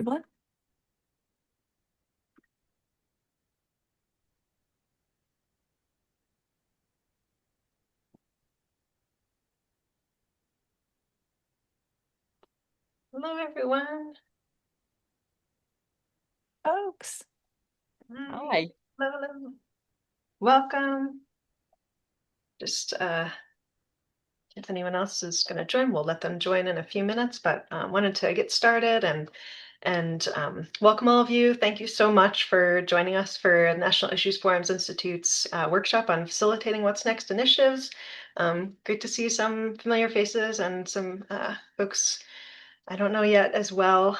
What? Hello, everyone. Folks. Hi. Hi. Hello, hello. Welcome. Just if anyone else is going to join, we'll let them join in a few minutes. But wanted to get started and welcome all of you. Thank you so much for joining us for National Issues Forums Institute's workshop on facilitating What's Next initiatives. Great to see some familiar faces and some folks I don't know yet as well.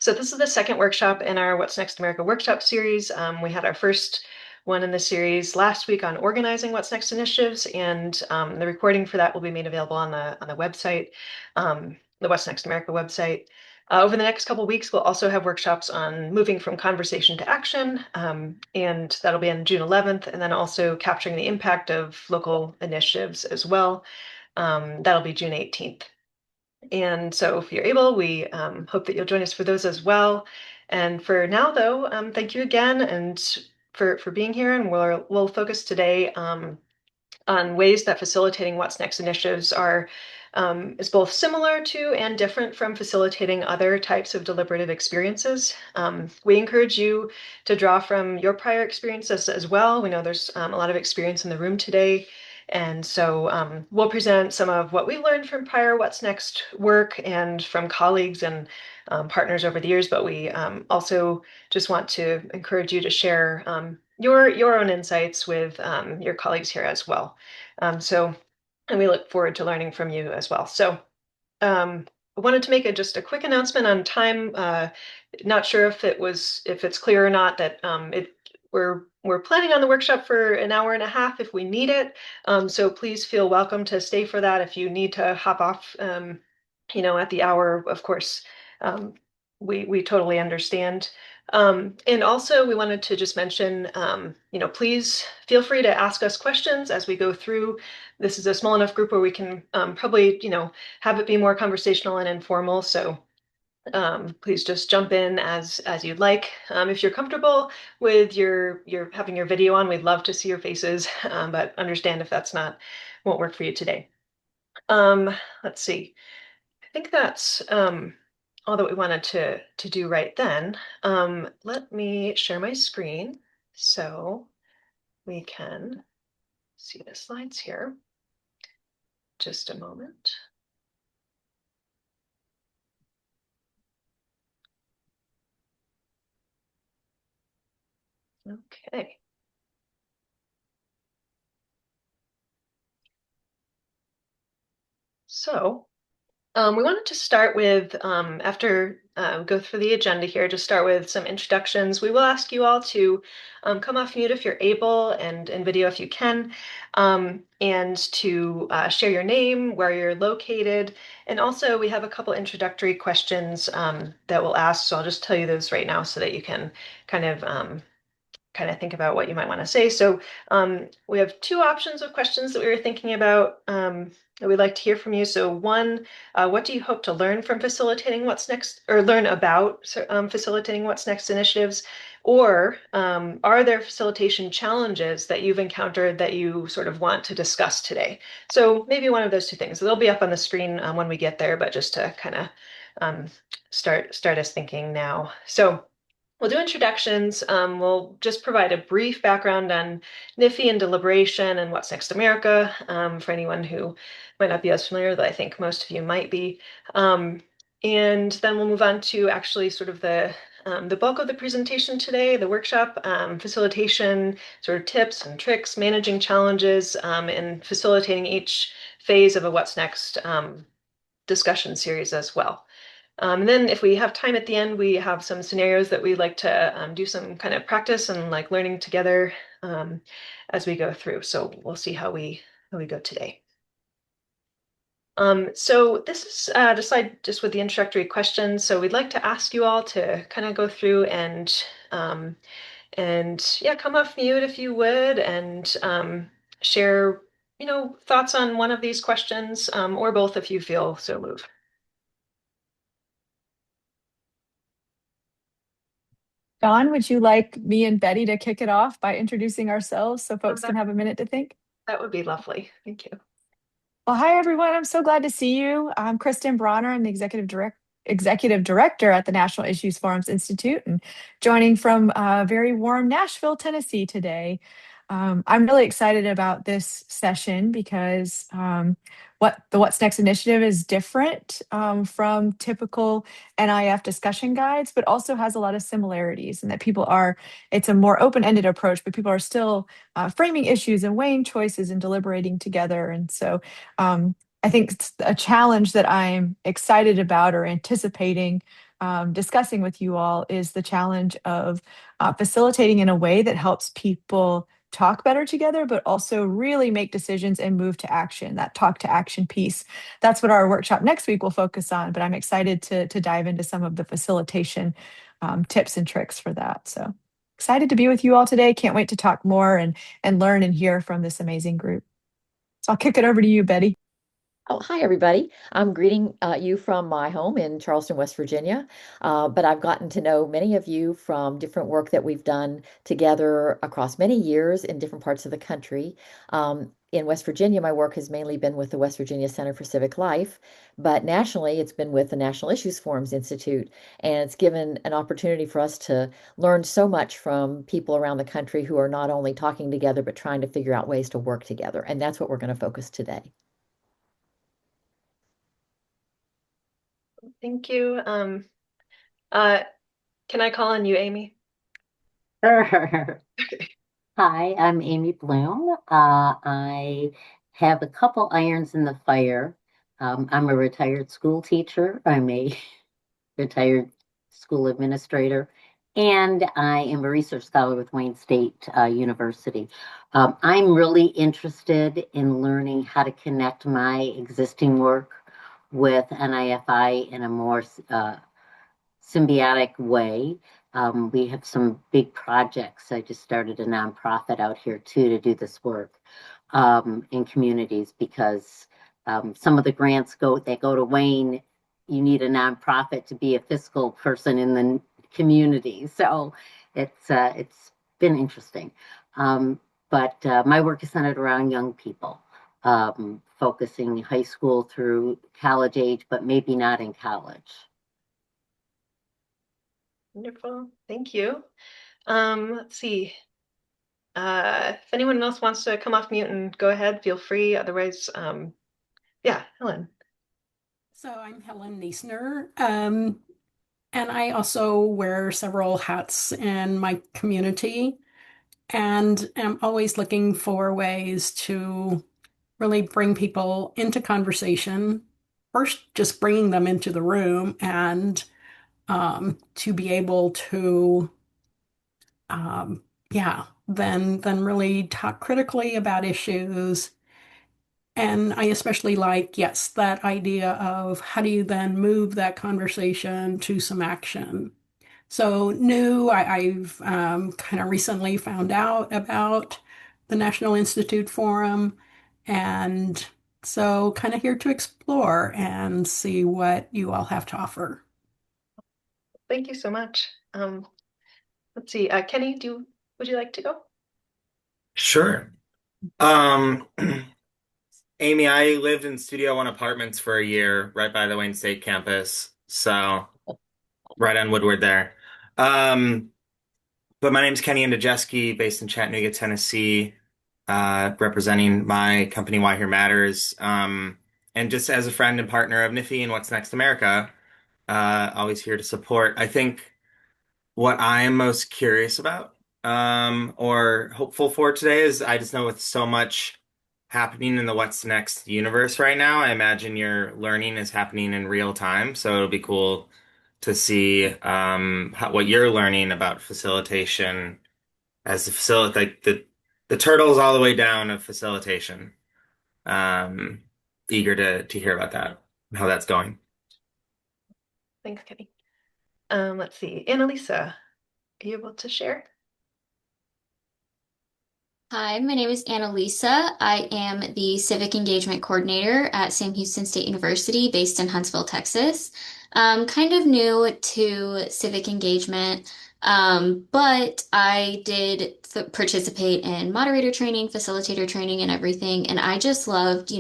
So this is the second workshop in our What's Next America workshop series. We had our first one in the series last week on organizing What's Next initiatives, and the recording for that will be made available on the website, the What's Next America website. Over the next couple of weeks, we'll also have workshops on moving from conversation to action, and that'll be on June 11th, and then also capturing the impact of local initiatives as well. That'll be June 18th. And so if you're able, we hope that you'll join us for those as well. And for now, though, thank you again and for being here. And we'll focus today on ways that facilitating What's Next initiatives are is both similar to and different from facilitating other types of deliberative experiences. We encourage you to draw from your prior experiences as well. We know there's a lot of experience in the room today. And so we'll present some of what we learned from prior What's Next work and from colleagues and partners over the years, but we also just want to encourage you to share your own insights with your colleagues here as well. And we look forward to learning from you as well. So I wanted to make just a quick announcement on time. Not sure if it's clear or not that we're planning on the workshop for an hour and a half if we need it. So please feel welcome to stay for that. If you need to hop off, at the hour, of course, um, we totally understand. And also, we wanted to just mention, please feel free to ask us questions as we go through. This is a small enough group where we can probably, have it be more conversational and informal. So please just jump in as you'd like. If you're comfortable with your having your video on, we'd love to see your faces, but understand if that's not won't work for you today. Um, let's see. I think that's all that we wanted to do right then. Let me share my screen so we can see the slides here. Just a moment. Okay. So we wanted to start with, after go through the agenda here, just start with some introductions. We will ask you all to come off mute if you're able and video if you can, and to share your name, where you're located. And also we have a couple introductory questions that we'll ask. So I'll just tell you those right now so that you can kind of think about what you might want to say. So we have two options of questions that we were thinking about that we'd like to hear from you. So one, what do you hope to learn from facilitating What's Next, or learn about facilitating What's Next initiatives? Or are there facilitation challenges that you've encountered that you sort of want to discuss today? So maybe one of those two things. They'll be up on the screen when we get there, but just to kind of start us thinking now. So we'll do introductions. We'll just provide a brief background on NIFI and deliberation and What's Next America for anyone who might not be as familiar, though I think most of you might be. And then we'll move on to actually sort of the bulk of the presentation today, the workshop, facilitation, sort of tips and tricks, managing challenges, and facilitating each phase of a What's Next discussion series as well. And then if we have time at the end, we have some scenarios that we like to do some kind of practice and like learning together as we go through. So we'll see how we go today. So this is the slide just with the introductory questions. So we'd like to ask you all to kind of go through and yeah, come off mute if you would, and share, thoughts on one of these questions or both if you feel so moved. Don, would you like me and Betty to kick it off by introducing ourselves so Oh, folks can have a minute to think? that would be lovely. Thank you. Well, hi everyone. I'm so glad to see you. I'm Kristen Bronner. I'm the executive director at the National Issues Forums Institute, and joining from very warm Nashville, Tennessee today. I'm really excited about this session because what the What's Next initiative is different from typical NIF discussion guides, but also has a lot of similarities, and that it's a more open-ended approach, but people are still framing issues and weighing choices and deliberating together. And so I think it's a challenge that I'm excited about or anticipating discussing with you all is the challenge of facilitating in a way that helps people talk better together, but also really make decisions and move to action. That talk to action piece. That's what our workshop next week will focus on. But I'm excited to dive into some of the facilitation tips and tricks for that. So excited to be with you all today. Can't wait to talk more and learn and hear from this amazing group. So I'll kick it over to you, Betty. Oh, hi, everybody. I'm greeting you from my home in Charleston, West Virginia. But I've gotten to know many of you from different work that we've done together across many years in different parts of the country. In West Virginia, my work has mainly been with the West Virginia Center for Civic Life, but nationally, it's been with the National Issues Forums Institute. And it's given an opportunity for us to learn so much from people around the country who are not only talking together, but trying to figure out ways to work together. And that's what we're going to focus today. Thank you. Uh, can I call on you, Amy? Sure. Hi, I'm Amy Bloom. I have a couple irons in the fire. I'm a retired school teacher. I'm a retired school administrator, and I am a research scholar with Wayne State University. I'm really interested in learning how to connect my existing work with NIFI in a more symbiotic way. We have some big projects. I just started a nonprofit out here too to do this work in communities because some of the grants they go to Wayne. You need a nonprofit to be a fiscal person in the community. So it's been interesting. But my work is centered around young people, focusing high school through college age, but maybe not in college. Wonderful. Thank you. Let's see. If anyone else wants to come off mute and go ahead, feel free. Otherwise, yeah, Helen. So I'm Helen Niesner, and I also wear several hats in my community and am always looking for ways to really bring people into conversation. First, just bringing them into the room and to be able to, yeah, then really talk critically about issues. And I especially like, yes, that idea of how do you then move that conversation to some action. So I've kind of recently found out about the National Institute Forum, and so kind of here to explore and see what you all have to offer. Thank you so much. Let's see. Kenny, would you like to go? Sure. Um, Amy, I lived in Studio One apartments for a year right by the Wayne State campus. So right on Woodward there. Um, but my name's Kenny Ndajeski, based in Chattanooga, Tennessee, representing my company Why Here Matters. And just as a friend and partner of NIFI and What's Next America, always here to support. I think what I am most curious about, or hopeful for today is I just know with so much happening in the What's Next universe right now, I imagine your learning is happening in real time. So it'll be cool to see what you're learning about facilitation as like the turtles all the way down of facilitation. Um, Eager to hear about that, how that's going. Thanks, Kenny. Let's see. Annalisa, are you able to share? Hi, my name is Annalisa. I am the Civic Engagement Coordinator at Sam Houston State University based in Huntsville, Texas. Kind of new to civic engagement. But I did participate in moderator training, facilitator training, and everything. And I just loved,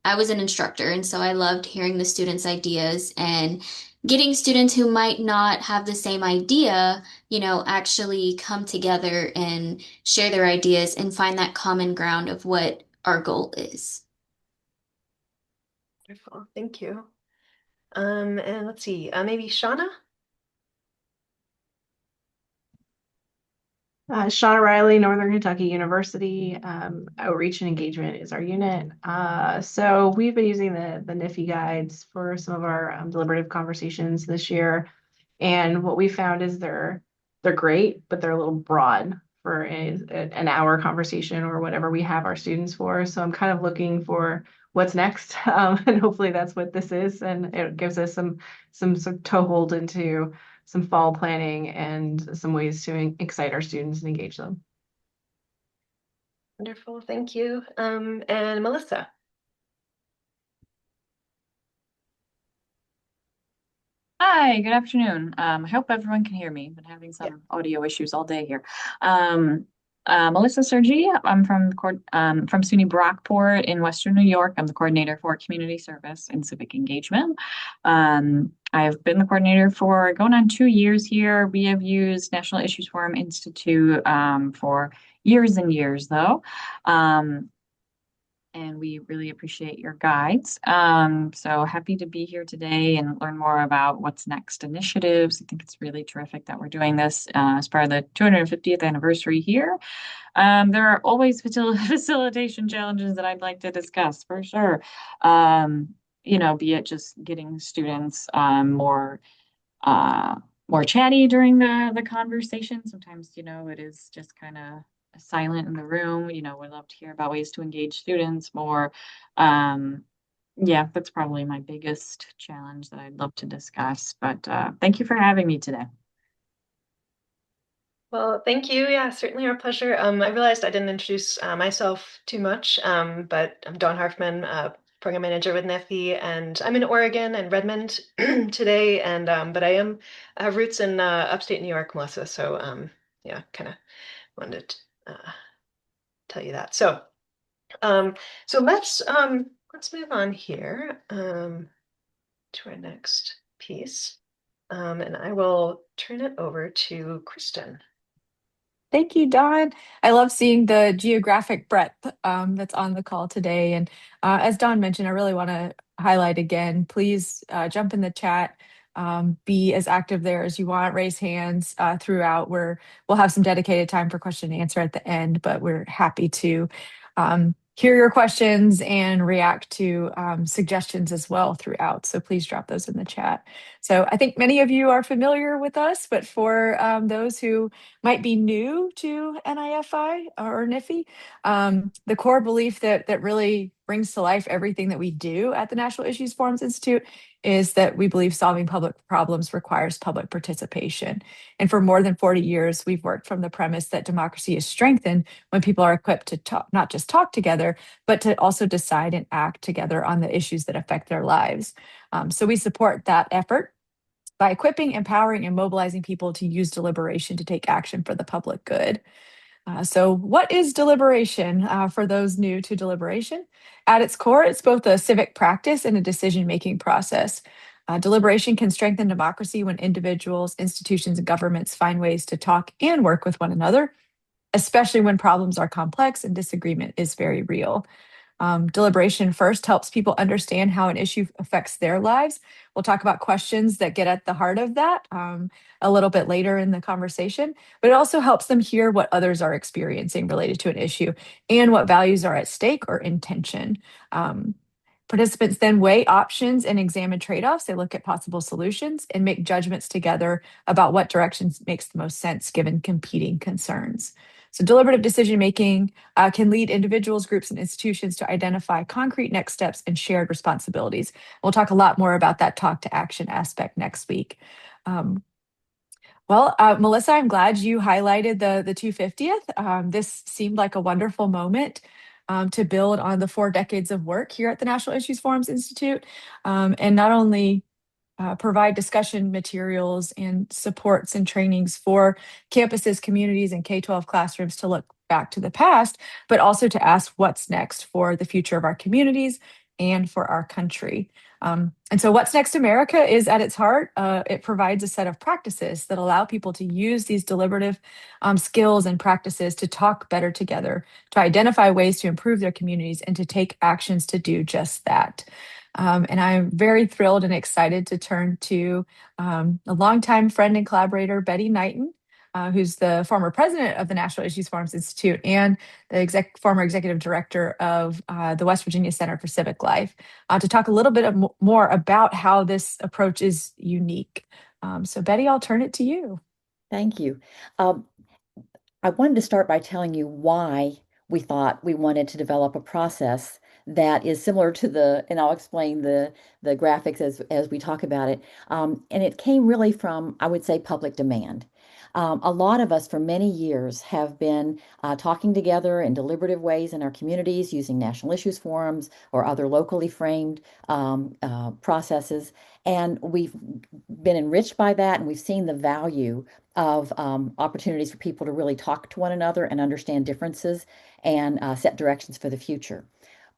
I was an instructor, and so I loved hearing the students' ideas and getting students who might not have the same idea, actually come together and share their ideas and find that common ground of what our goal is. Wonderful. Thank you. And let's see, maybe Shauna? Shauna Riley, Northern Kentucky University. Outreach and engagement is our unit. So we've been using the NIFI guides for some of our deliberative conversations this year. And what we found is they're great, but they're a little broad for an hour conversation or whatever we have our students for. So I'm kind of looking for what's next. And hopefully that's what this is. And it gives us some sort of toehold into some fall planning and some ways to excite our students and engage them. Wonderful, thank you. And Melissa? Hi, good afternoon. I hope everyone can hear me. I've been having some audio issues all day here. Melissa Sergi, I'm from SUNY Brockport in Western New York. I'm the coordinator for community service and civic engagement. I've been the coordinator for going on 2 years here. We have used National Issues Forum Institute for years and years, though. And we really appreciate your guides. So happy to be here today and learn more about what's next initiatives. I think it's really terrific that we're doing this as part of the 250th anniversary here. There are always facilitation challenges that I'd like to discuss for sure. Be it just getting students more chatty during the conversation. Sometimes, it is just kind of silent in the room. We'd love to hear about ways to engage students more. Yeah, that's probably my biggest challenge that I'd love to discuss. But thank you for having me today. Well, thank you. Yeah, certainly our pleasure. I realized I didn't introduce myself too much, but I'm Dawn Harfmann, program manager with NEFI, and I'm in Oregon and Redmond today. And but I have roots in upstate New York, Melissa. So yeah, kind of wanted to tell you that. So so let's move on here to our next piece, and I will turn it over to Kristen. Thank you, Dawn. I love seeing the geographic breadth that's on the call today. And as Dawn mentioned, I really want to highlight again, please jump in the chat, be as active there as you want, raise hands throughout. We'll have some dedicated time for question and answer at the end, but we're happy to hear your questions and react to suggestions as well throughout. So please drop those in the chat. So I think many of you are familiar with us, but for those who might be new to NIFI or NIFI, the core belief that really brings to life everything that we do at the National Issues Forums Institute is that we believe solving public problems requires public participation. And for more than 40 years, we've worked from the premise that democracy is strengthened when people are equipped to talk, not just talk together, but to also decide and act together on the issues that affect their lives. So we support that effort by equipping, empowering, and mobilizing people to use deliberation to take action for the public good. So what is deliberation for those new to deliberation? At its core, it's both a civic practice and a decision-making process. Deliberation can strengthen democracy when individuals, institutions, and governments find ways to talk and work with one another, especially when problems are complex and disagreement is very real. Deliberation first helps people understand how an issue affects their lives. We'll talk about questions that get at the heart of that a little bit later in the conversation, but it also helps them hear what others are experiencing related to an issue and what values are at stake or intention. Participants then weigh options and examine trade-offs. They look at possible solutions and make judgments together about what directions makes the most sense given competing concerns. So deliberative decision-making can lead individuals, groups, and institutions to identify concrete next steps and shared responsibilities. We'll talk a lot more about that talk to action aspect next week. Melissa, I'm glad you highlighted the 250th. This seemed like a wonderful moment to build on the 4 decades of work here at the National Issues Forums Institute. And not only provide discussion materials and supports and trainings for campuses, communities, and K-12 classrooms to look back to the past, but also to ask what's next for the future of our communities and for our country. And so What's Next America is at its heart, it provides a set of practices that allow people to use these deliberative skills and practices to talk better together, to identify ways to improve their communities, and to take actions to do just that. And I'm very thrilled and excited to turn to a longtime friend and collaborator, Betty Knighton, who's the former president of the National Issues Forums Institute and the former executive director of the West Virginia Center for Civic Life, to talk a little bit more about how this approach is unique. So Betty, I'll turn it to you. Thank you. Um, I wanted to start by telling you why we thought we wanted to develop a process that is similar to and I'll explain the graphics as we talk about it. And it came really from, I would say, public demand. A lot of us for many years have been talking together in deliberative ways in our communities using national issues forums or other locally framed processes. And we've been enriched by that, and we've seen the value of opportunities for people to really talk to one another and understand differences and set directions for the future.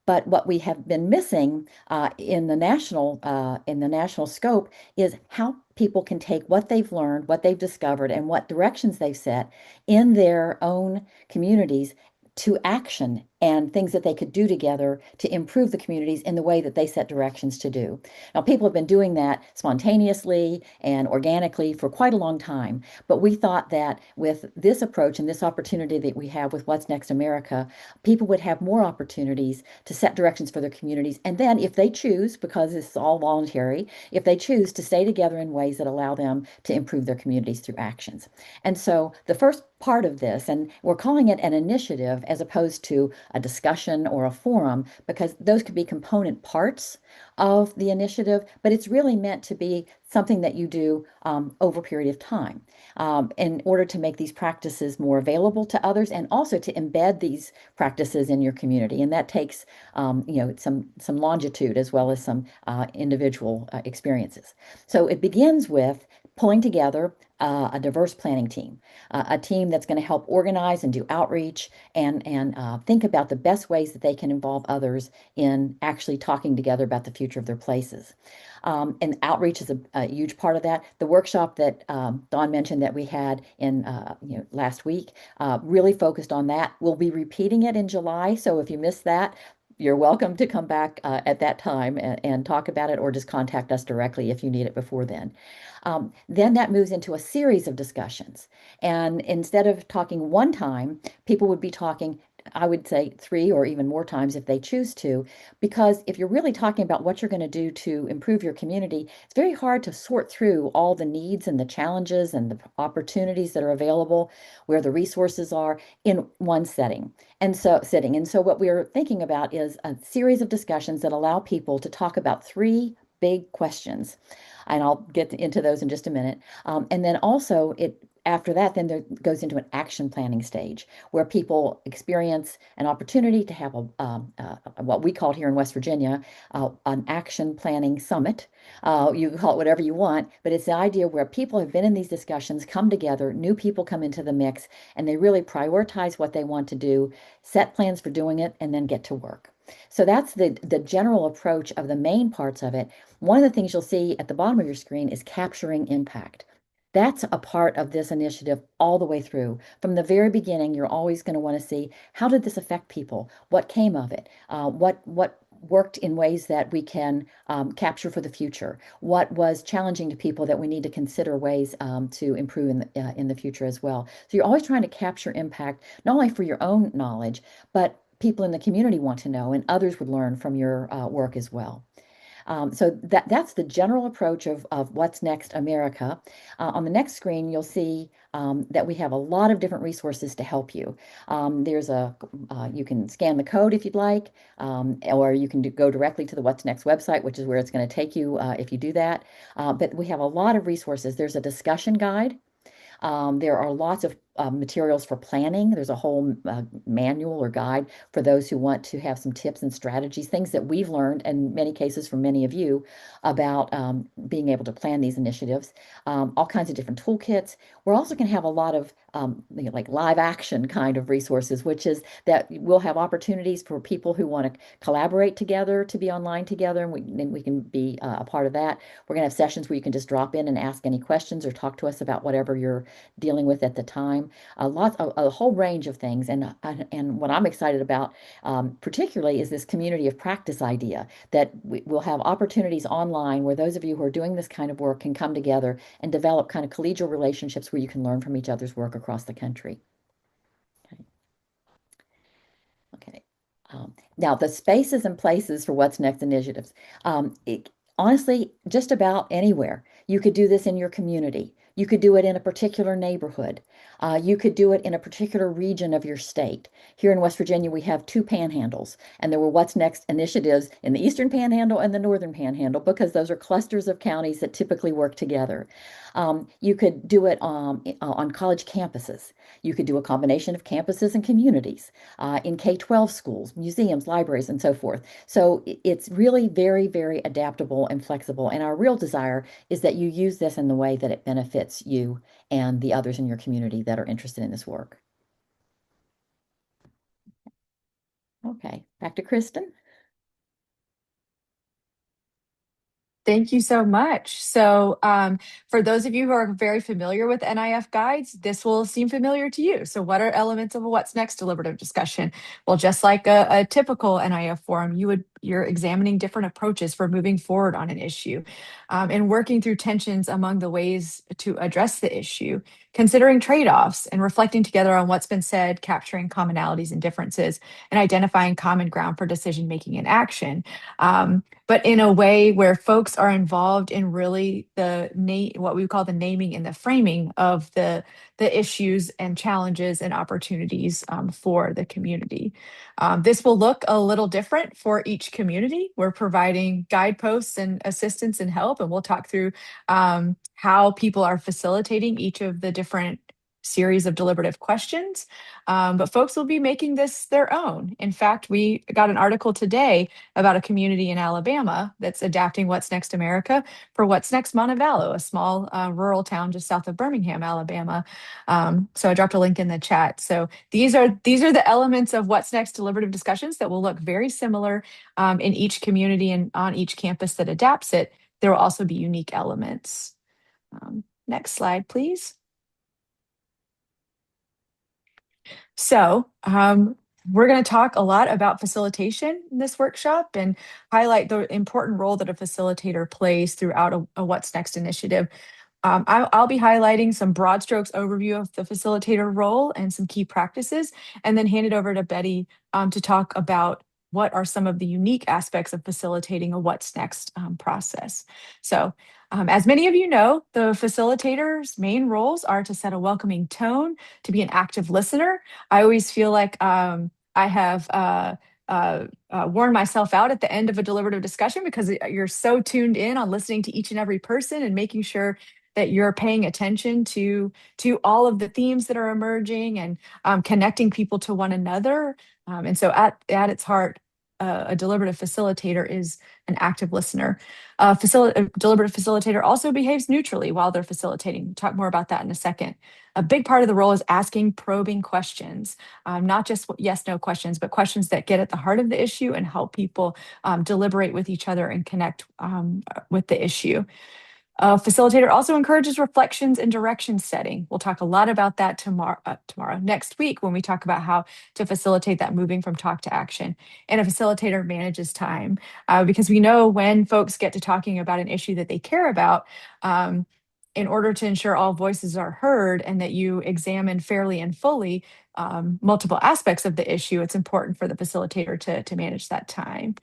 But what we have been missing in the national scope is how people can take what they've learned, what they've discovered, and what directions they've set in their own communities to action and things that they could do together to improve the communities in the way that they set directions to do. Now, people have been doing that spontaneously and organically for quite a long time, but we thought that with this approach and this opportunity that we have with What's Next America, people would have more opportunities to set directions for their communities. And then if they choose, because it's all voluntary, if they choose to stay together in ways that allow them to improve their communities through actions. And so the first part of this, and we're calling it an initiative as opposed to a discussion or a forum, because those could be component parts of the initiative, but it's really meant to be something that you do over a period of time in order to make these practices more available to others and also to embed these practices in your community. And that takes some longitude as well as some individual experiences. So it begins with pulling together a diverse planning team, a team that's going to help organize and do outreach and think about the best ways that they can involve others in actually talking together about the future of their places. And outreach is a huge part of that. The workshop that Dawn mentioned that we had in last week really focused on that. We'll be repeating it in July, so if you missed that, you're welcome to come back at that time and talk about it, or just contact us directly if you need it before then. Then that moves into a series of discussions. And instead of talking one time, people would be talking, I would say, 3 or even more times if they choose to, because if you're really talking about what you're going to do to improve your community, it's very hard to sort through all the needs and the challenges and the opportunities that are available, where the resources are in one setting. And so what we're thinking about is a series of discussions that allow people to talk about 3 big questions. And I'll get into those in just a minute. And then also after that, then there goes into an action planning stage where people experience an opportunity to have what we call here in West Virginia, an action planning summit. You can call it whatever you want, but it's the idea where people have been in these discussions, come together, new people come into the mix, and they really prioritize what they want to do, set plans for doing it, and then get to work. So that's the general approach of the main parts of it. One of the things you'll see at the bottom of your screen is capturing impact. That's a part of this initiative all the way through. From the very beginning, you're always going to want to see, how did this affect people? What came of it? What worked in ways that we can capture for the future? What was challenging to people that we need to consider ways to improve in the future as well? So you're always trying to capture impact, not only for your own knowledge, but people in the community want to know, and others would learn from your work as well. So that's the general approach of What's Next America. On the next screen, you'll see that we have a lot of different resources to help you. You can scan the code if you'd like, or you can go directly to the What's Next website, which is where it's going to take you if you do that. But we have a lot of resources. There's a discussion guide. There are lots of materials for planning. There's a whole manual or guide for those who want to have some tips and strategies, things that we've learned in many cases from many of you about being able to plan these initiatives. All kinds of different toolkits. We're also going to have a lot of like live action kind of resources, which is that we'll have opportunities for people who want to collaborate together to be online together, and we can be a part of that. We're going to have sessions where you can just drop in and ask any questions or talk to us about whatever you're dealing with at the time. A whole range of things, and what I'm excited about particularly is this community of practice idea that we'll have opportunities online where those of you who are doing this kind of work can come together and develop kind of collegial relationships where you can learn from each other's work across the country. Okay. Okay. Now, the spaces and places for What's Next initiatives. Honestly, just about anywhere. You could do this in your community. You could do it in a particular neighborhood. You could do it in a particular region of your state. Here in West Virginia, we have two panhandles, and there were What's Next initiatives in the Eastern Panhandle and the Northern Panhandle because those are clusters of counties that typically work together. You could do it on college campuses. You could do a combination of campuses and communities in K-12 schools, museums, libraries, and so forth. So it's really very, very adaptable and flexible. And our real desire is that you use this in the way that it benefits you and the others in your community that are interested in this work. Okay, back to Kristen. Thank you so much. So for those of you who are very familiar with NIF guides, this will seem familiar to you. So what are elements of a What's Next deliberative discussion? Well, just like a typical NIF forum, you're examining different approaches for moving forward on an issue and working through tensions among the ways to address the issue, considering trade-offs and reflecting together on what's been said, capturing commonalities and differences, and identifying common ground for decision-making and action. But in a way where folks are involved in really what we call the naming and the framing of the issues and challenges and opportunities for the community. This will look a little different for each community. We're providing guideposts and assistance and help, and we'll talk through how people are facilitating each of the different series of deliberative questions. But folks will be making this their own. In fact, we got an article today about a community in Alabama that's adapting What's Next America for What's Next Montevallo, a small rural town just south of Birmingham, Alabama. So I dropped a link in the chat. So these are the elements of What's Next deliberative discussions that will look very similar in each community and on each campus that adapts it. There will also be unique elements. Next slide, please. So we're going to talk a lot about facilitation in this workshop and highlight the important role that a facilitator plays throughout a What's Next initiative. I'll be highlighting some broad strokes overview of the facilitator role and some key practices, and then hand it over to Betty to talk about what are some of the unique aspects of facilitating a What's Next process. So as many of you know, the facilitator's main roles are to set a welcoming tone, to be an active listener. I always feel like I have worn myself out at the end of a deliberative discussion because you're so tuned in on listening to each and every person and making sure that you're paying attention to all of the themes that are emerging and connecting people to one another. And so at its heart, a deliberative facilitator is an active listener. A deliberative facilitator also behaves neutrally while they're facilitating. We'll talk more about that in a second. A big part of the role is asking probing questions, not just yes, no questions, but questions that get at the heart of the issue and help people deliberate with each other and connect with the issue. A facilitator also encourages reflections and direction setting. We'll talk a lot about that next week when we talk about how to facilitate that moving from talk to action. And a facilitator manages time because we know when folks get to talking about an issue that they care about, in order to ensure all voices are heard and that you examine fairly and fully multiple aspects of the issue, it's important for the facilitator to manage that time.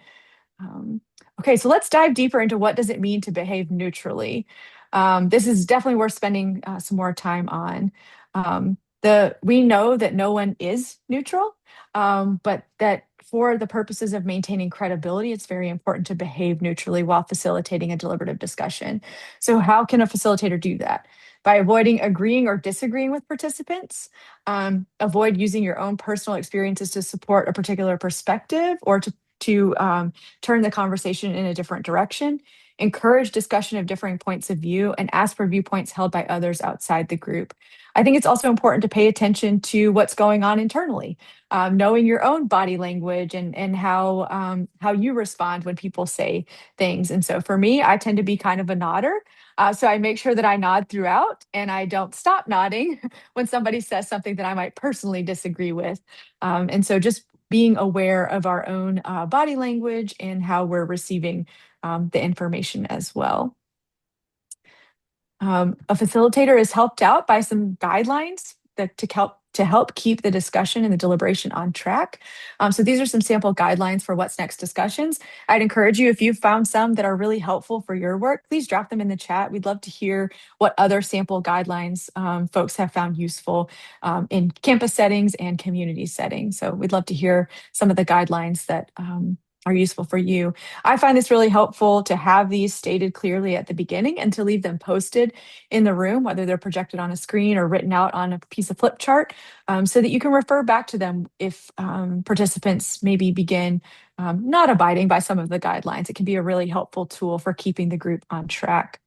Okay, so let's dive deeper into what does it mean to behave neutrally. This is definitely worth spending some more time on. We know that no one is neutral, but that for the purposes of maintaining credibility, it's very important to behave neutrally while facilitating a deliberative discussion. So how can a facilitator do that? By avoiding agreeing or disagreeing with participants, avoid using your own personal experiences to support a particular perspective or to turn the conversation in a different direction. Encourage discussion of differing points of view and ask for viewpoints held by others outside the group. I think it's also important to pay attention to what's going on internally, knowing your own body language and how you respond when people say things. And so for me, I tend to be kind of a nodder. So I make sure that I nod throughout and I don't stop nodding when somebody says something that I might personally disagree with. And so just being aware of our own body language and how we're receiving the information as well. A facilitator is helped out by some guidelines that to help keep the discussion and the deliberation on track. So these are some sample guidelines for what's next discussions. I'd encourage you, if you've found some that are really helpful for your work, please drop them in the chat. We'd love to hear what other sample guidelines folks have found useful in campus settings and community settings. So we'd love to hear some of the guidelines that are useful for you. I find this really helpful to have these stated clearly at the beginning and to leave them posted in the room, whether they're projected on a screen or written out on a piece of flip chart, so that you can refer back to them if participants maybe begin not abiding by some of the guidelines. It can be a really helpful tool for keeping the group on track.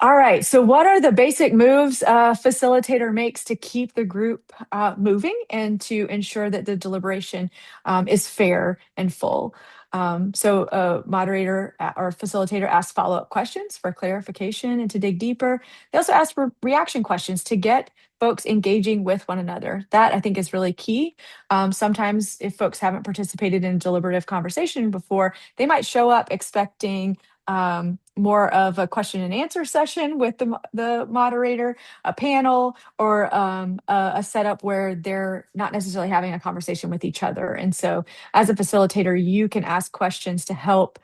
All right, so what are the basic moves a facilitator makes to keep the group moving and to ensure that the deliberation is fair and full? So a moderator or facilitator asks follow-up questions for clarification and to dig deeper. They also ask for reaction questions to get folks engaging with one another. That I think is really key. Sometimes if folks haven't participated in a deliberative conversation before, they might show up expecting more of a question and answer session with the moderator, a panel, or a setup where they're not necessarily having a conversation with each other. And so as a facilitator, you can ask questions to help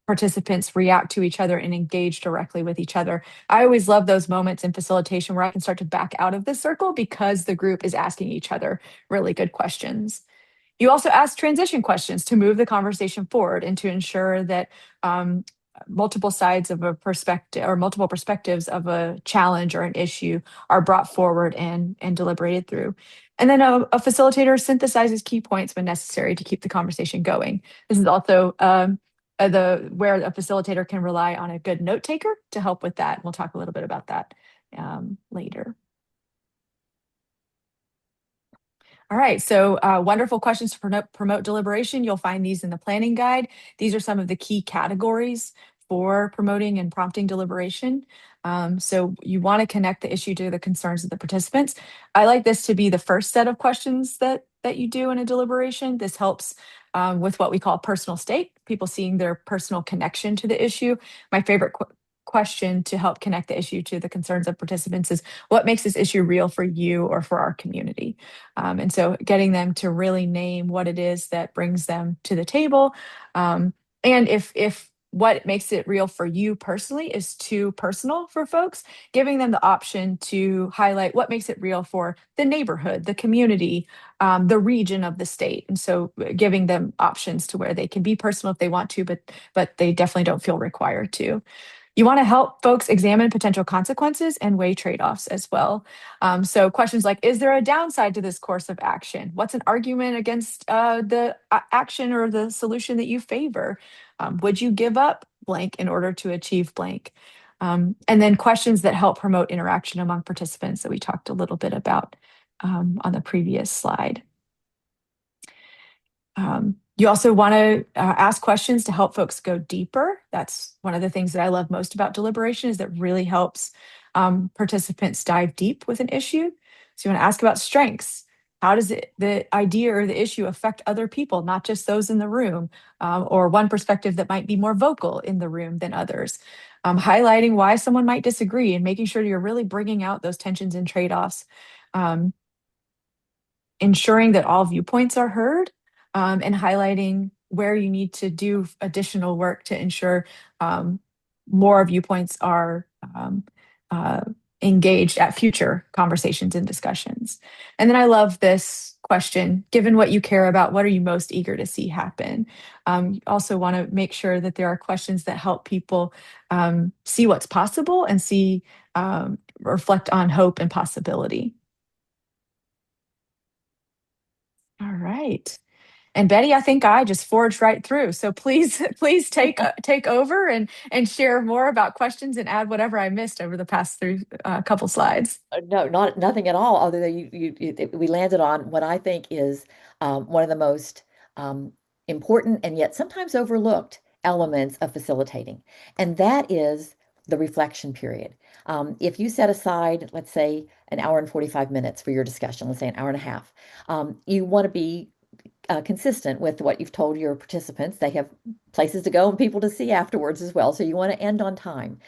participants react to each other and engage directly with each other. I always love those moments in facilitation where I can start to back out of the circle because the group is asking each other really good questions. You also ask transition questions to move the conversation forward and to ensure that multiple sides of a perspective or multiple perspectives of a challenge or an issue are brought forward and deliberated through. And then a facilitator synthesizes key points when necessary to keep the conversation going. This is also where a facilitator can rely on a good note taker to help with that. We'll talk a little bit about that later. All right, so wonderful questions to promote deliberation. You'll find these in the planning guide. These are some of the key categories for promoting and prompting deliberation. So you want to connect the issue to the concerns of the participants. I like this to be the first set of questions that you do in a deliberation. This helps with what we call personal stake, people seeing their personal connection to the issue. My favorite question to help connect the issue to the concerns of participants is what makes this issue real for you or for our community? And so getting them to really name what it is that brings them to the table. And if what makes it real for you personally is too personal for folks, giving them the option to highlight what makes it real for the neighborhood, the community, the region of the state. And so giving them options to where they can be personal if they want to, but they definitely don't feel required to. You want to help folks examine potential consequences and weigh trade-offs as well. So questions like, is there a downside to this course of action? What's an argument against the action or the solution that you favor? Would you give up blank in order to achieve blank? And then questions that help promote interaction among participants that we talked a little bit about on the previous slide. You also want to ask questions to help folks go deeper. That's one of the things that I love most about deliberation is that really helps participants dive deep with an issue. So you want to ask about strengths. How does the idea or the issue affect other people, not just those in the room, or one perspective that might be more vocal in the room than others? Highlighting why someone might disagree and making sure you're really bringing out those tensions and trade-offs. Ensuring that all viewpoints are heard. And highlighting where you need to do additional work to ensure more viewpoints are engaged at future conversations and discussions. And then I love this question, given what you care about, what are you most eager to see happen? You also want to make sure that there are questions that help people see what's possible and see, reflect on hope and possibility. All right. And Betty, I think I just forged right through. So please, please take over and share more about questions and add whatever I missed over the past through couple slides. No, nothing at all, other than we landed on what I think is one of the most important and yet sometimes overlooked elements of facilitating, and that is the reflection period. If you set aside, let's say, an hour and 45 minutes for your discussion, let's say an hour and a half, you want to be consistent with what you've told your participants. They have places to go and people to see afterwards as well. So you want to end on time.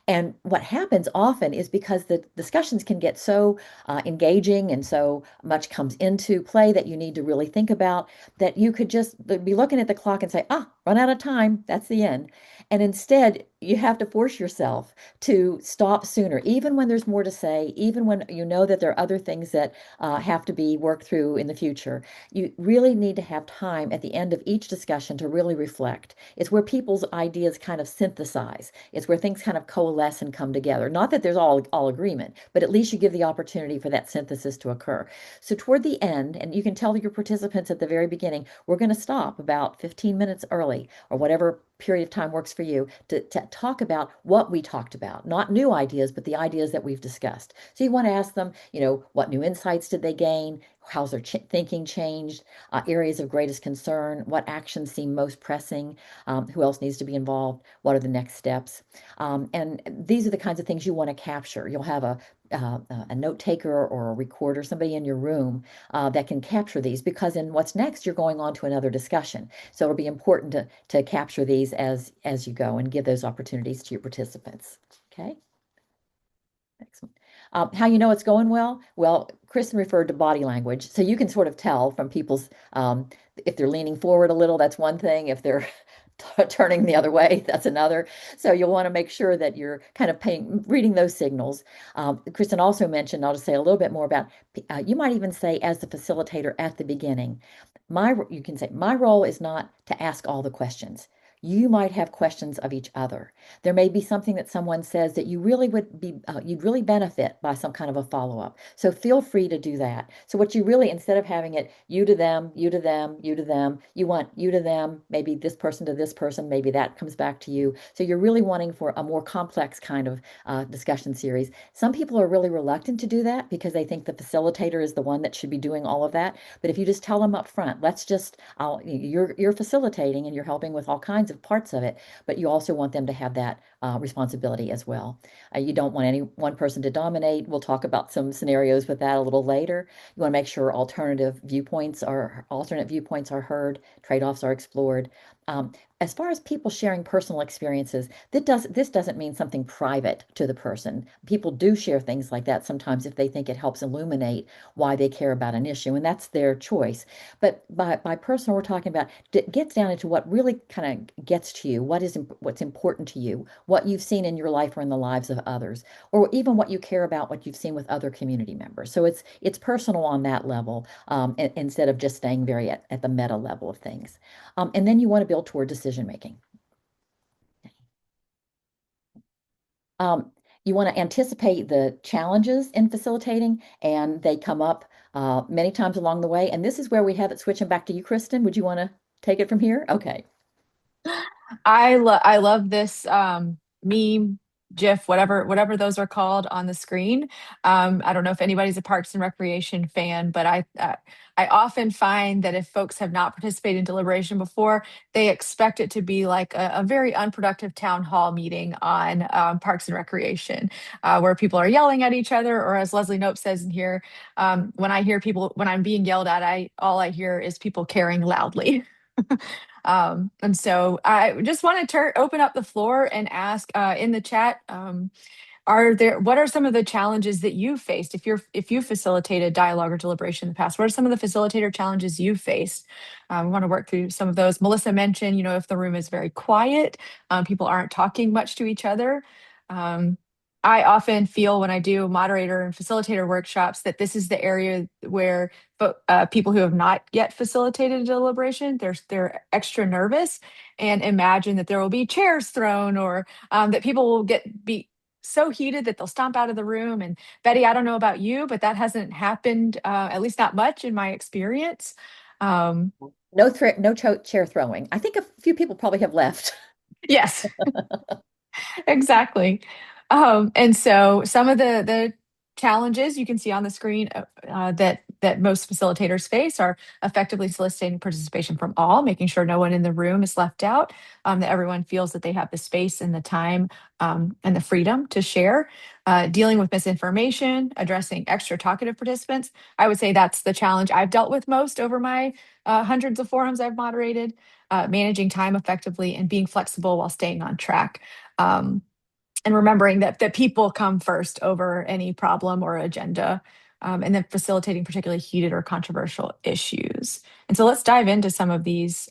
And what happens often is because the discussions can get so engaging and so much comes into play that you need to really think about, that you could just be looking at the clock and say, run out of time. That's the end. And instead, you have to force yourself to stop sooner, even when there's more to say, even when you know that there are other things that have to be worked through in the future. You really need to have time at the end of each discussion to really reflect. It's where people's ideas kind of synthesize. It's where things kind of coalesce and come together. Not that there's all agreement, but at least you give the opportunity for that synthesis to occur. So toward the end, and you can tell your participants at the very beginning, we're going to stop about 15 minutes early or whatever period of time works for you to talk about what we talked about, not new ideas, but the ideas that we've discussed. So you want to ask them, what new insights did they gain? How's their thinking changed? Areas of greatest concern? What actions seem most pressing? Who else needs to be involved? What are the next steps? And these are the kinds of things you want to capture. You'll have a note taker or a recorder, somebody in your room that can capture these, because in what's next, you're going on to another discussion. So it'll be important to capture these as you go and give those opportunities to your participants. Okay. Excellent. How you know it's going well? Well, Kristen referred to body language. So you can sort of tell from people's, if they're leaning forward a little, that's one thing. If they're turning the other way, that's another. So you'll want to make sure that you're kind of reading those signals. Kristen also mentioned, I'll just say a little bit more about, you might even say as the facilitator at the beginning, you can say, my role is not to ask all the questions. You might have questions of each other. There may be something that someone says that you really you'd really benefit by some kind of a follow-up. So feel free to do that. So what you really, instead of having it you to them, you to them, you to them, you want you to them, maybe this person to this person, maybe that comes back to you. So you're really wanting for a more complex kind of discussion series. Some people are really reluctant to do that because they think the facilitator is the one that should be doing all of that. But if you just tell them up front, you're facilitating and you're helping with all kinds of parts of it, but you also want them to have that responsibility as well. You don't want any one person to dominate. We'll talk about some scenarios with that a little later. You want to make sure alternate viewpoints are heard, trade-offs are explored. As far as people sharing personal experiences, this doesn't mean something private to the person. People do share things like that sometimes if they think it helps illuminate why they care about an issue, and that's their choice. But by personal, we're talking about, it gets down into what really kind of gets to you, what's important to you, what you've seen in your life or in the lives of others, or even what you care about, what you've seen with other community members. So it's personal on that level, instead of just staying very at the meta level of things. And then you want to build toward decision making. You want to anticipate the challenges in facilitating, and they come up many times along the way. And this is where we have it switching back to you, Kristen. Would you want to take it from here? Okay. I love this meme, GIF, whatever those are called on the screen. I don't know if anybody's a Parks and Recreation fan, but I often find that if folks have not participated in deliberation before, they expect it to be like a very unproductive town hall meeting on Parks and Recreation, where people are yelling at each other, or as Leslie Knope says in here, when I'm being yelled at, all I hear is people caring loudly. And so I just want to open up the floor and ask in the chat, what are some of the challenges that you faced if you facilitated dialogue or deliberation in the past? What are some of the facilitator challenges you faced? We want to work through some of those. Melissa mentioned, if the room is very quiet, people aren't talking much to each other. I often feel when I do moderator and facilitator workshops that this is the area where people who have not yet facilitated a deliberation, they're extra nervous and imagine that there will be chairs thrown or that people will be so heated that they'll stomp out of the room. And Betty, I don't know about you, but that hasn't happened, at least not much in my experience. Um, No chair throwing. I think a few people probably have left. yes. Exactly. And so some of the challenges you can see on the screen that most facilitators face are effectively soliciting participation from all, making sure no one in the room is left out, that everyone feels that they have the space and the time and the freedom to share, dealing with misinformation, addressing extra talkative participants. I would say that's the challenge I've dealt with most over my hundreds of forums I've moderated, managing time effectively and being flexible while staying on track. Um, and remembering that people come first over any problem or agenda, and then facilitating particularly heated or controversial issues. And so let's dive into some of these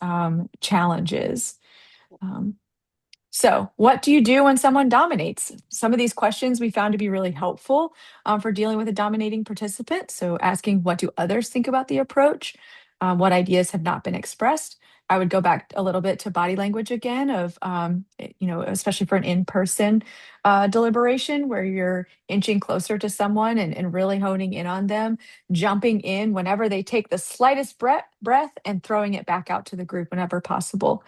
challenges. Um, so, what do you do when someone dominates? Some of these questions we found to be really helpful for dealing with a dominating participant. So, asking what do others think about the approach? What ideas have not been expressed? I would go back a little bit to body language again, especially for an in-person deliberation where you're inching closer to someone and really honing in on them, jumping in whenever they take the slightest breath and throwing it back out to the group whenever possible.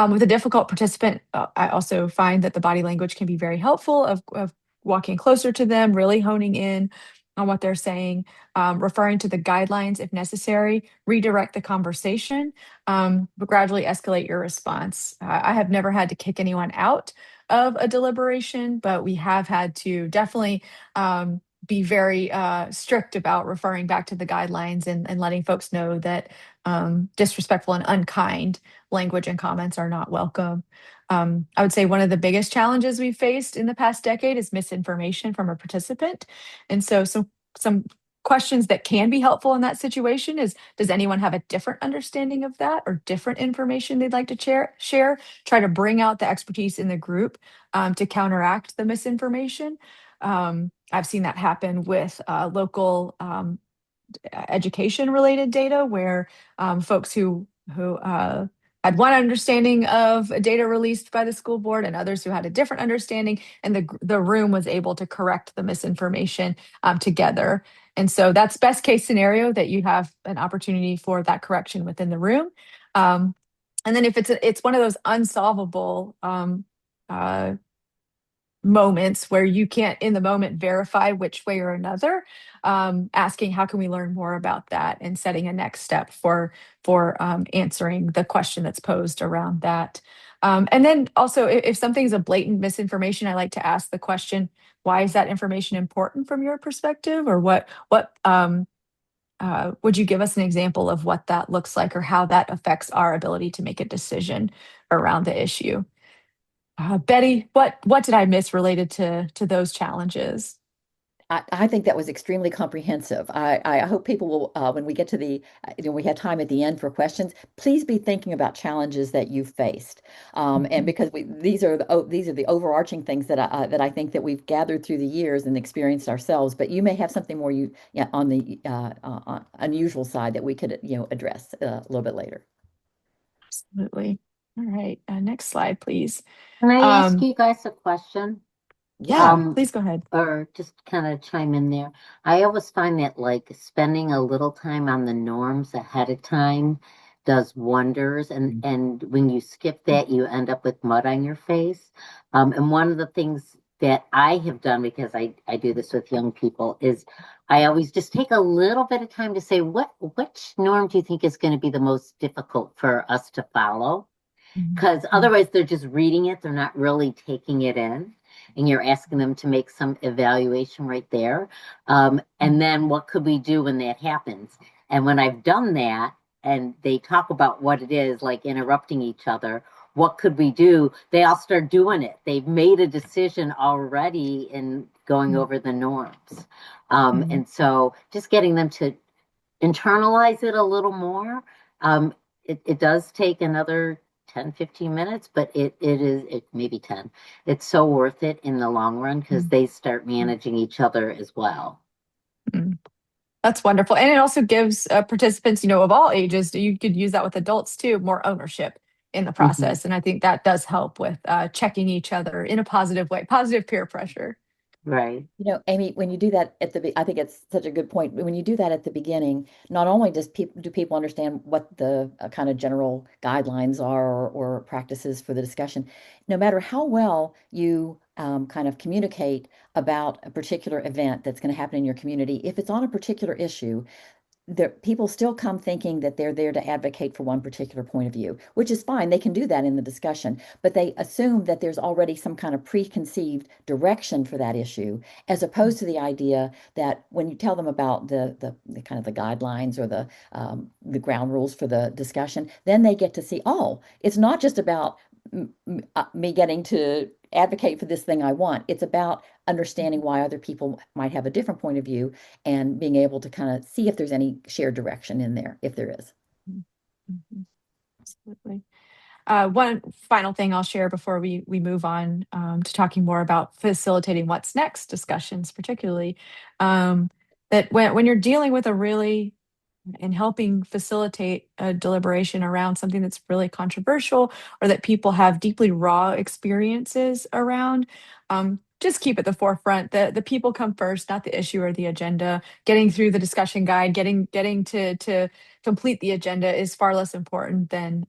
With a difficult participant, I also find that the body language can be very helpful of walking closer to them, really honing in on what they're saying, referring to the guidelines if necessary, redirect the conversation, but gradually escalate your response. I have never had to kick anyone out of a deliberation, but we have had to definitely be very strict about referring back to the guidelines and letting folks know that disrespectful and unkind language and comments are not welcome. I would say one of the biggest challenges we've faced in the past decade is misinformation from a participant. And so some questions that can be helpful in that situation is, does anyone have a different understanding of that or different information they'd like to share? Try to bring out the expertise in the group to counteract the misinformation. I've seen that happen with local education related data where folks who had one understanding of data released by the school board and others who had a different understanding, and the room was able to correct the misinformation together. And so that's best case scenario, that you have an opportunity for that correction within the room. And then if it's one of those unsolvable uh, moments where you can't in the moment verify which way or another, asking how can we learn more about that and setting a next step for answering the question that's posed around that. And then also if something's a blatant misinformation, I like to ask the question, why is that information important from your perspective? Or what would you give us an example of what that looks like or how that affects our ability to make a decision around the issue? Betty, what did I miss related to those challenges? I think that was extremely comprehensive. I hope people will, when we get to we have time at the end for questions, please be thinking about challenges that you've faced. And because these are the overarching things that I think that we've gathered through the years and experienced ourselves. But you may have something more on the unusual side that we could address a little bit later. Absolutely. All right. Next slide, please. Can I ask you guys a question? Yeah, please go ahead. Or just kind of chime in there. I always find that like spending a little time on the norms ahead of time does wonders. And when you skip that, you end up with mud on your face. And one of the things that I have done, because I do this with young people, is I always just take a little bit of time to say, which norm do you think is going to be the most difficult for us to follow? Because otherwise they're just reading it, they're not really taking it in. And you're asking them to make some evaluation right there. And then what could we do when that happens? And when I've done that and they talk about what it is, like interrupting each other, what could we do? They all start doing it. They've made a decision already in going over the norms. And so just getting them to internalize it a little more. It does take another 10, 15 minutes, but it maybe 10. It's so worth it in the long run because they start managing each other as well. Mm. That's wonderful. And it also gives participants, of all ages, you could use that with adults too, more ownership in the process. And I think that does help with checking each other in a positive way, positive peer pressure. Right. Amy, when you do that I think it's such a good point. When you do that at the beginning, not only do people understand what the kind of general guidelines are or practices for the discussion, no matter how well you kind of communicate about a particular event that's going to happen in your community, if it's on a particular issue, people still come thinking that they're there to advocate for one particular point of view, which is fine. They can do that in the discussion, but they assume that there's already some kind of preconceived direction for that issue, as opposed to the idea that when you tell them about the kind of the guidelines or the ground rules for the discussion, then they get to see, oh, it's not just about me getting to advocate for this thing I want. It's about understanding why other people might have a different point of view and being able to kind of see if there's any shared direction in there, if there is. Absolutely. One final thing I'll share before we move on to talking more about facilitating what's next discussions, particularly that when you're dealing with and helping facilitate a deliberation around something that's really controversial or that people have deeply raw experiences around, just keep at the forefront. The people come first, not the issue or the agenda. Getting through the discussion guide, getting to complete the agenda is far less important than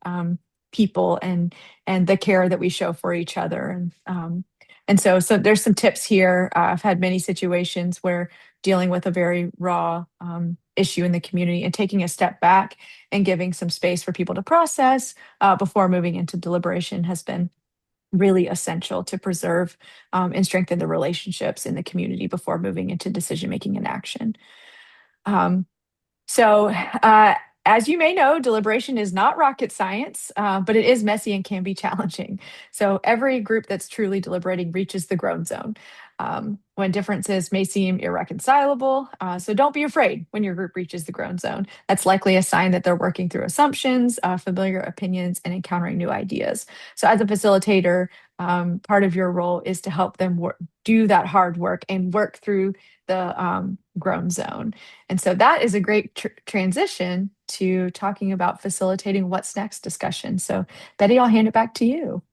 people and the care that we show for each other. And so there's some tips here. I've had many situations where dealing with a very raw issue in the community and taking a step back and giving some space for people to process before moving into deliberation has been really essential to preserve and strengthen the relationships in the community before moving into decision making and action. So, as you may know, deliberation is not rocket science, but it is messy and can be challenging. So, every group that's truly deliberating reaches the groan zone when differences may seem irreconcilable. So, don't be afraid when your group reaches the groan zone. That's likely a sign that they're working through assumptions, familiar opinions, and encountering new ideas. So, as a facilitator, part of your role is to help them do that hard work and work through the groan zone. And so that is a great transition to talking about facilitating what's next discussion. So Betty, I'll hand it back to you.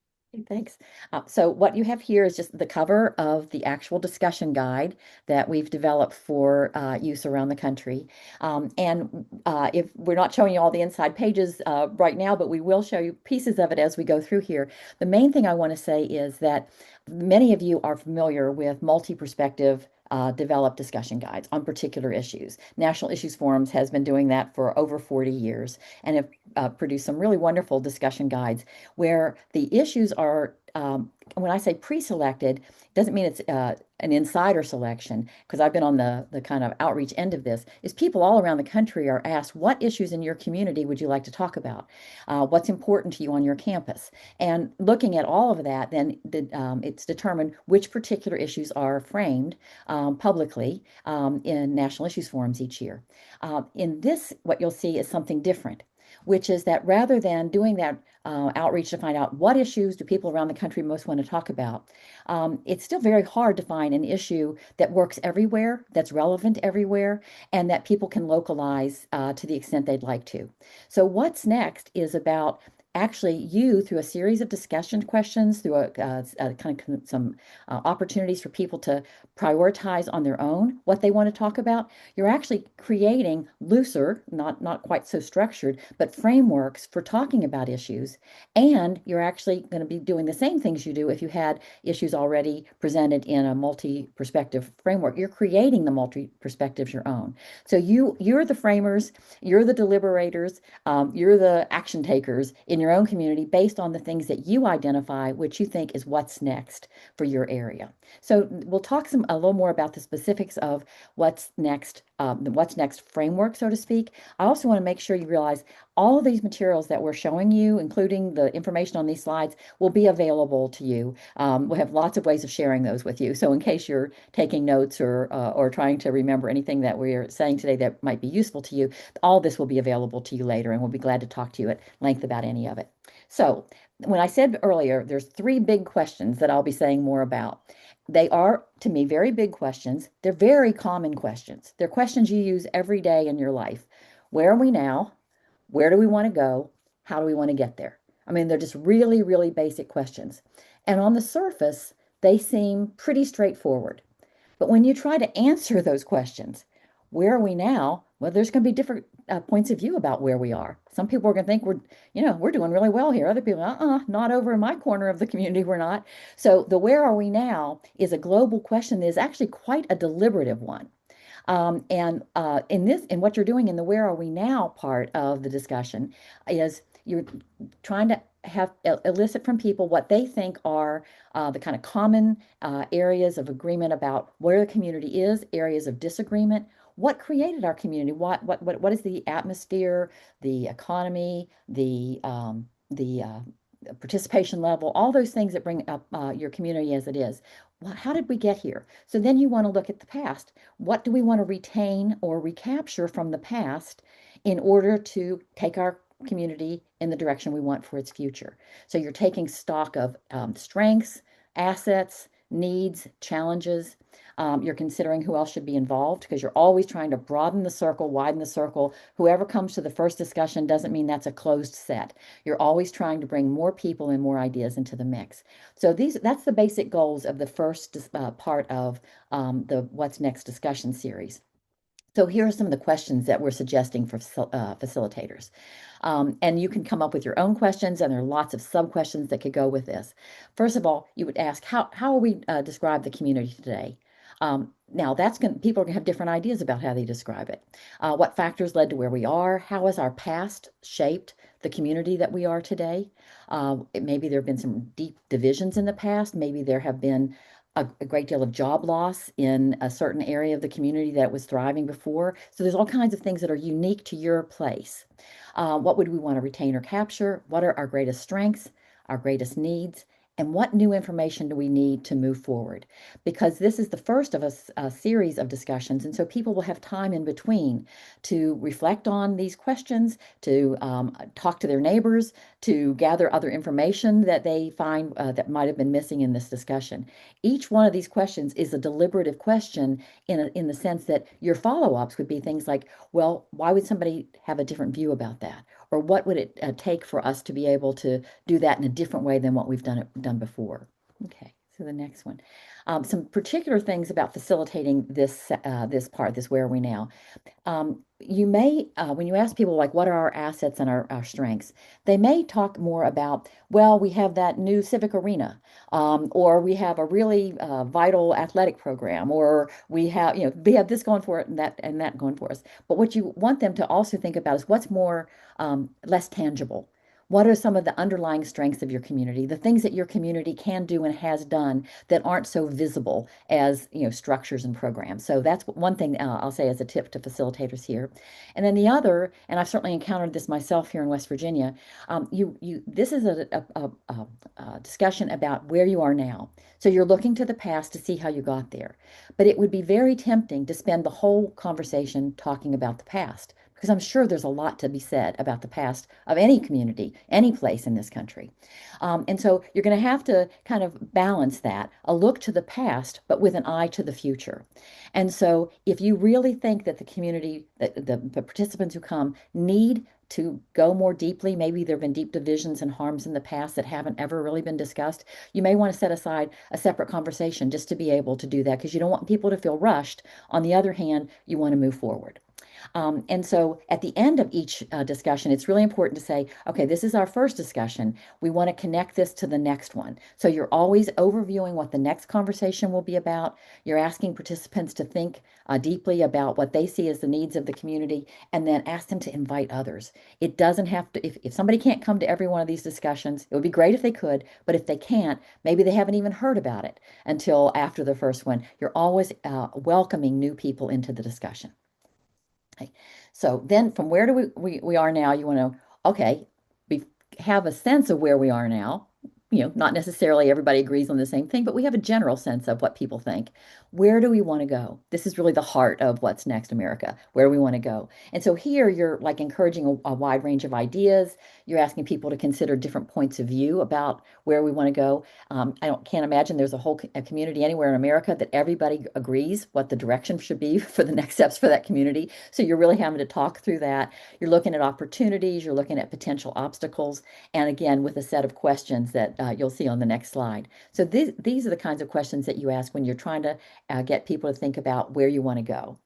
Thanks. So what you have here is just the cover of the actual discussion guide that we've developed for use around the country. If we're not showing you all the inside pages right now, but we will show you pieces of it as we go through here. The main thing I want to say is that many of you are familiar with multi-perspective develop discussion guides on particular issues. National Issues Forums has been doing that for over 40 years and have produced some really wonderful discussion guides where the issues are, when I say pre-selected, it doesn't mean it's an insider selection, because I've been on the kind of outreach end of this, is people all around the country are asked, what issues in your community would you like to talk about? What's important to you on your campus? And looking at all of that, then it's determined which particular issues are framed publicly in National Issues Forums each year. In this, what you'll see is something different, which is that rather than doing that outreach to find out what issues do people around the country most want to talk about, it's still very hard to find an issue that works everywhere, that's relevant everywhere, and that people can localize to the extent they'd like to. So what's next is about actually you, through a series of discussion questions, through a kind of some opportunities for people to prioritize on their own what they want to talk about, you're actually creating looser, not quite so structured, but frameworks for talking about issues. And you're actually going to be doing the same things you do if you had issues already presented in a multi-perspective framework. You're creating the multi-perspectives your own. So you're the framers, you're the deliberators, you're the action takers in your own community based on the things that you identify, which you think is what's next for your area. So we'll talk a little more about the specifics of what's next the what's next framework, so to speak, I also want to make sure you realize all of these materials that we're showing you, including the information on these slides, will be available to you. We'll have lots of ways of sharing those with you. So in case you're taking notes or trying to remember anything that we're saying today that might be useful to you, all this will be available to you later, and we'll be glad to talk to you at length about any of it. So when I said earlier, there's three big questions that I'll be saying more about. They are, to me, very big questions. They're very common questions. They're questions you use every day in your life. Where are we now? Where do we want to go? How do we want to get there? I mean, they're just really, really basic questions. And on the surface, they seem pretty straightforward. But when you try to answer those questions, where are we now? Well, there's going to be different points of view about where we are. Some people are going to think we're doing really well here. Other people, not over in my corner of the community, we're not. So the where are we now is a global question that is actually quite a deliberative one. In what you're doing in the where are we now part of the discussion is you're trying to have elicit from people what they think are the kind of common areas of agreement about where the community is, areas of disagreement, what created our community, what is the atmosphere, the economy, the participation level, all those things that bring up your community as it is. Well, how did we get here? So then you want to look at the past. What do we want to retain or recapture from the past in order to take our community in the direction we want for its future? So you're taking stock of strengths, assets, needs, challenges. You're considering who else should be involved because you're always trying to broaden the circle, widen the circle. Whoever comes to the first discussion doesn't mean that's a closed set. You're always trying to bring more people and more ideas into the mix. So that's the basic goals of the first part of the What's Next discussion series. So here are some of the questions that we're suggesting for facilitators. And you can come up with your own questions, and there are lots of sub-questions that could go with this. First of all, you would ask, how will we describe the community today? Now, people are going to have different ideas about how they describe it. What factors led to where we are? How has our past shaped the community that we are today? Maybe there have been some deep divisions in the past. Maybe there have been a great deal of job loss in a certain area of the community that was thriving before. So there's all kinds of things that are unique to your place. What would we want to retain or capture? What are our greatest strengths, our greatest needs? And what new information do we need to move forward? Because this is the first of a series of discussions, and so people will have time in between to reflect on these questions, to talk to their neighbors, to gather other information that they find that might have been missing in this discussion. Each one of these questions is a deliberative question in the sense that your follow-ups would be things like, well, why would somebody have a different view about that? Or what would it take for us to be able to do that in a different way than what we've done before? Okay, so the next one. Some particular things about facilitating this part, this where are we now? You may, when you ask people like, what are our assets and our strengths, they may talk more about, well, we have that new civic arena, or we have a really vital athletic program, or we have this going for it and that going for us. But what you want them to also think about is what's more, less tangible. What are some of the underlying strengths of your community, the things that your community can do and has done that aren't so visible as structures and programs? So that's one thing I'll say as a tip to facilitators here. And then the other, and I've certainly encountered this myself here in West Virginia, this is a discussion about where you are now. So you're looking to the past to see how you got there. But it would be very tempting to spend the whole conversation talking about the past, because I'm sure there's a lot to be said about the past of any community, any place in this country. And so you're going to have to kind of balance that, a look to the past, but with an eye to the future. And so if you really think that the community, the participants who come need to go more deeply, maybe there have been deep divisions and harms in the past that haven't ever really been discussed, you may want to set aside a separate conversation just to be able to do that, because you don't want people to feel rushed. On the other hand, you want to move forward. And so at the end of each discussion, it's really important to say, okay, this is our first discussion. We want to connect this to the next one. So you're always overviewing what the next conversation will be about. You're asking participants to think deeply about what they see as the needs of the community, and then ask them to invite others. It doesn't have to, if somebody can't come to every one of these discussions, it would be great if they could, but if they can't, maybe they haven't even heard about it until after the first one. You're always welcoming new people into the discussion. Okay. So then from where do we are now, you want to, okay, we have a sense of where we are now. Not necessarily everybody agrees on the same thing, but we have a general sense of what people think. Where do we want to go? This is really the heart of what's next America, where we want to go. And so here you're like encouraging a wide range of ideas. You're asking people to consider different points of view about where we want to go. Can't imagine there's a community anywhere in America that everybody agrees what the direction should be for the next steps for that community. So you're really having to talk through that. You're looking at opportunities, you're looking at potential obstacles, and again, with a set of questions that you'll see on the next slide. So these are the kinds of questions that you ask when you're trying to get people to think about where you want to go.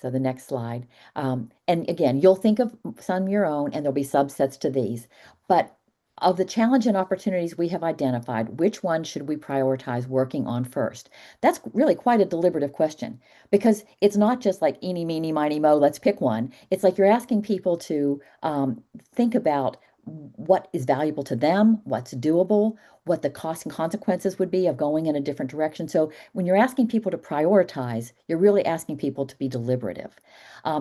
So the next slide. And again, you'll think of some of your own, and there'll be subsets to these. But of the challenge and opportunities we have identified, which one should we prioritize working on first? That's really quite a deliberative question because it's not just like eeny, meeny, miny, mo, let's pick one. It's like you're asking people to think about what is valuable to them, what's doable, what the costs and consequences would be of going in a different direction. So when you're asking people to prioritize, you're really asking people to be deliberative.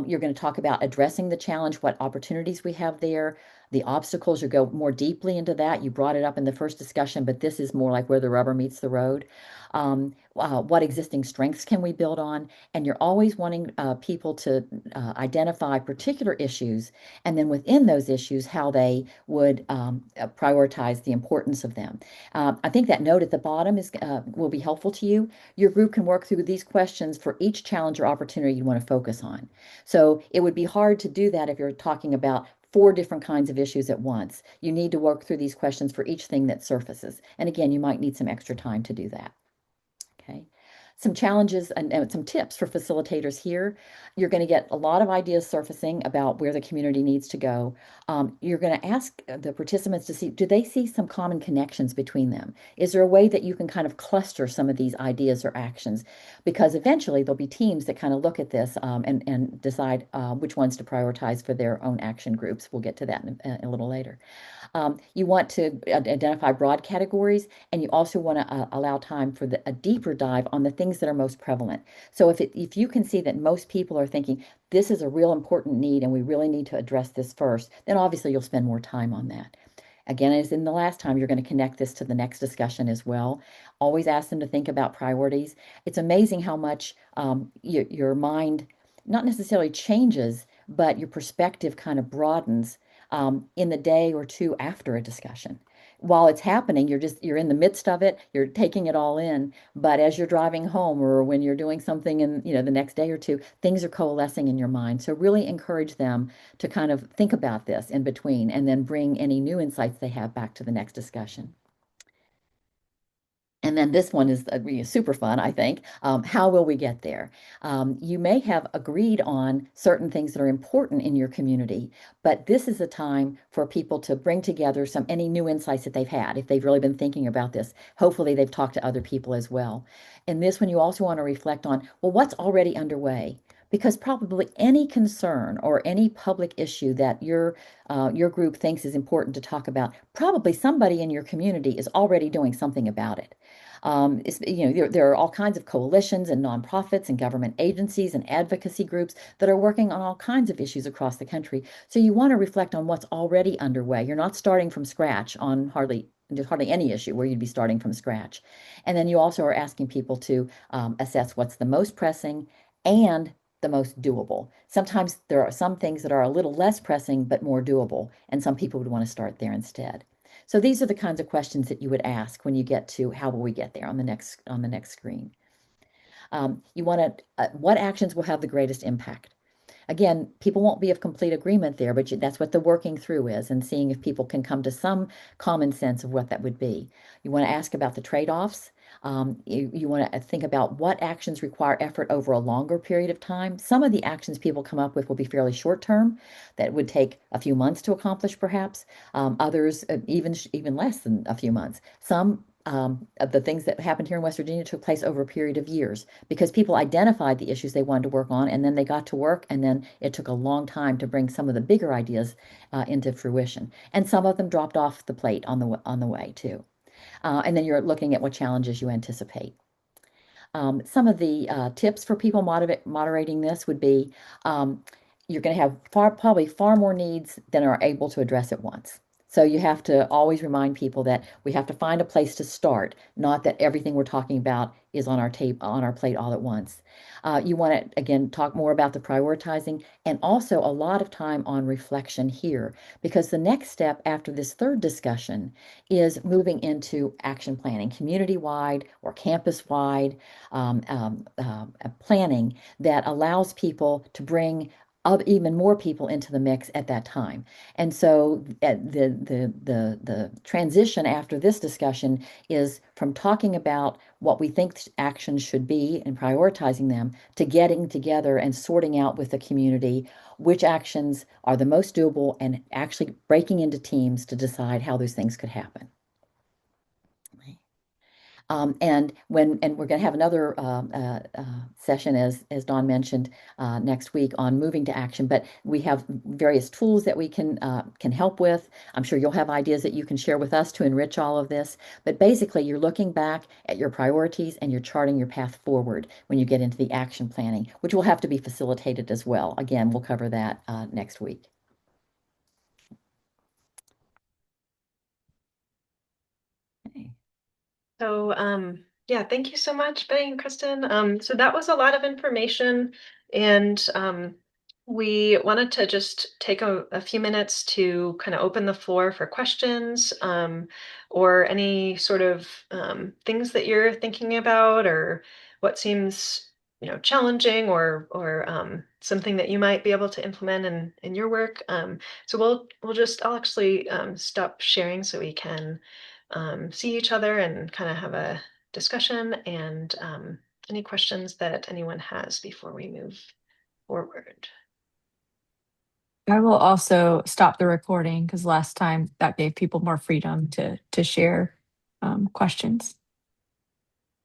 You're going to talk about addressing the challenge, what opportunities we have there, the obstacles. You go more deeply into that. You brought it up in the first discussion, but this is more like where the rubber meets the road. What existing strengths can we build on? And you're always wanting people to identify particular issues, and then within those issues, how they would prioritize the importance of them. I think that note at the bottom will be helpful to you. Your group can work through these questions for each challenge or opportunity you want to focus on. So it would be hard to do that if you're talking about 4 different kinds of issues at once. You need to work through these questions for each thing that surfaces. And again, you might need some extra time to do that. Okay. Some challenges and some tips for facilitators here. You're going to get a lot of ideas surfacing about where the community needs to go. You're going to ask the participants to see, do they see some common connections between them? Is there a way that you can kind of cluster some of these ideas or actions? Because eventually there'll be teams that kind of look at this and decide which ones to prioritize for their own action groups. We'll get to that in a little later. You want to identify broad categories, and you also want to allow time for a deeper dive on the things that are most prevalent. So if you can see that most people are thinking this is a real important need and we really need to address this first, then obviously you'll spend more time on that. Again, as in the last time, you're going to connect this to the next discussion as well. Always ask them to think about priorities. It's amazing how much your mind not necessarily changes, but your perspective kind of broadens in the day or two after a discussion. While it's happening, you're in the midst of it, you're taking it all in, but as you're driving home or when you're doing something in, the next day or two, things are coalescing in your mind. So really encourage them to kind of think about this in between and then bring any new insights they have back to the next discussion. And then this one is super fun, I think. How will we get there? You may have agreed on certain things that are important in your community, but this is a time for people to bring together any new insights that they've had. If they've really been thinking about this, hopefully they've talked to other people as well. In this one, you also want to reflect on, well, what's already underway? Because probably any concern or any public issue that your group thinks is important to talk about, probably somebody in your community is already doing something about it. There are all kinds of coalitions and nonprofits and government agencies and advocacy groups that are working on all kinds of issues across the country. So you want to reflect on what's already underway. You're not starting from scratch on hardly any issue where you'd be starting from scratch. And then you also are asking people to assess what's the most pressing and the most doable. Sometimes there are some things that are a little less pressing but more doable, and some people would want to start there instead. So these are the kinds of questions that you would ask when you get to how will we get there on the next screen. You want to what actions will have the greatest impact? Again, people won't be of complete agreement there, but that's what the working through is and seeing if people can come to some common sense of what that would be. You want to ask about the trade-offs. You want to think about what actions require effort over a longer period of time. Some of the actions people come up with will be fairly short term, that would take a few months to accomplish, perhaps. Others, even less than a few months. Some of the things that happened here in West Virginia took place over a period of years because people identified the issues they wanted to work on, and then they got to work, and then it took a long time to bring some of the bigger ideas into fruition. And some of them dropped off the plate on the way too. And then you're looking at what challenges you anticipate. Some of the tips for people moderating this would be you're going to have probably far more needs than are able to address at once. So you have to always remind people that we have to find a place to start, not that everything we're talking about is on our plate all at once. You want to again talk more about the prioritizing and also a lot of time on reflection here, because the next step after this third discussion is moving into action planning, community-wide or campus-wide planning that allows people to bring even more people into the mix at that time. And so the transition after this discussion is from talking about what we think actions should be and prioritizing them to getting together and sorting out with the community which actions are the most doable and actually breaking into teams to decide how those things could happen. And we're going to have another session, as Dawn mentioned, next week on moving to action. But we have various tools that we can help with. I'm sure you'll have ideas that you can share with us to enrich all of this. But basically, you're looking back at your priorities and you're charting your path forward when you get into the action planning, which will have to be facilitated as well. Again, we'll cover that next week. Okay. So, yeah, thank you so much, Betty and Kristen. So that was a lot of information, and we wanted to just take a few minutes to kind of open the floor for questions, or any sort of things that you're thinking about, or what seems, challenging, or something that you might be able to implement in your work. So I'll actually stop sharing so we can see each other and kind of have a discussion, and any questions that anyone has before we move forward. I will also stop the recording because last time that gave people more freedom to share questions.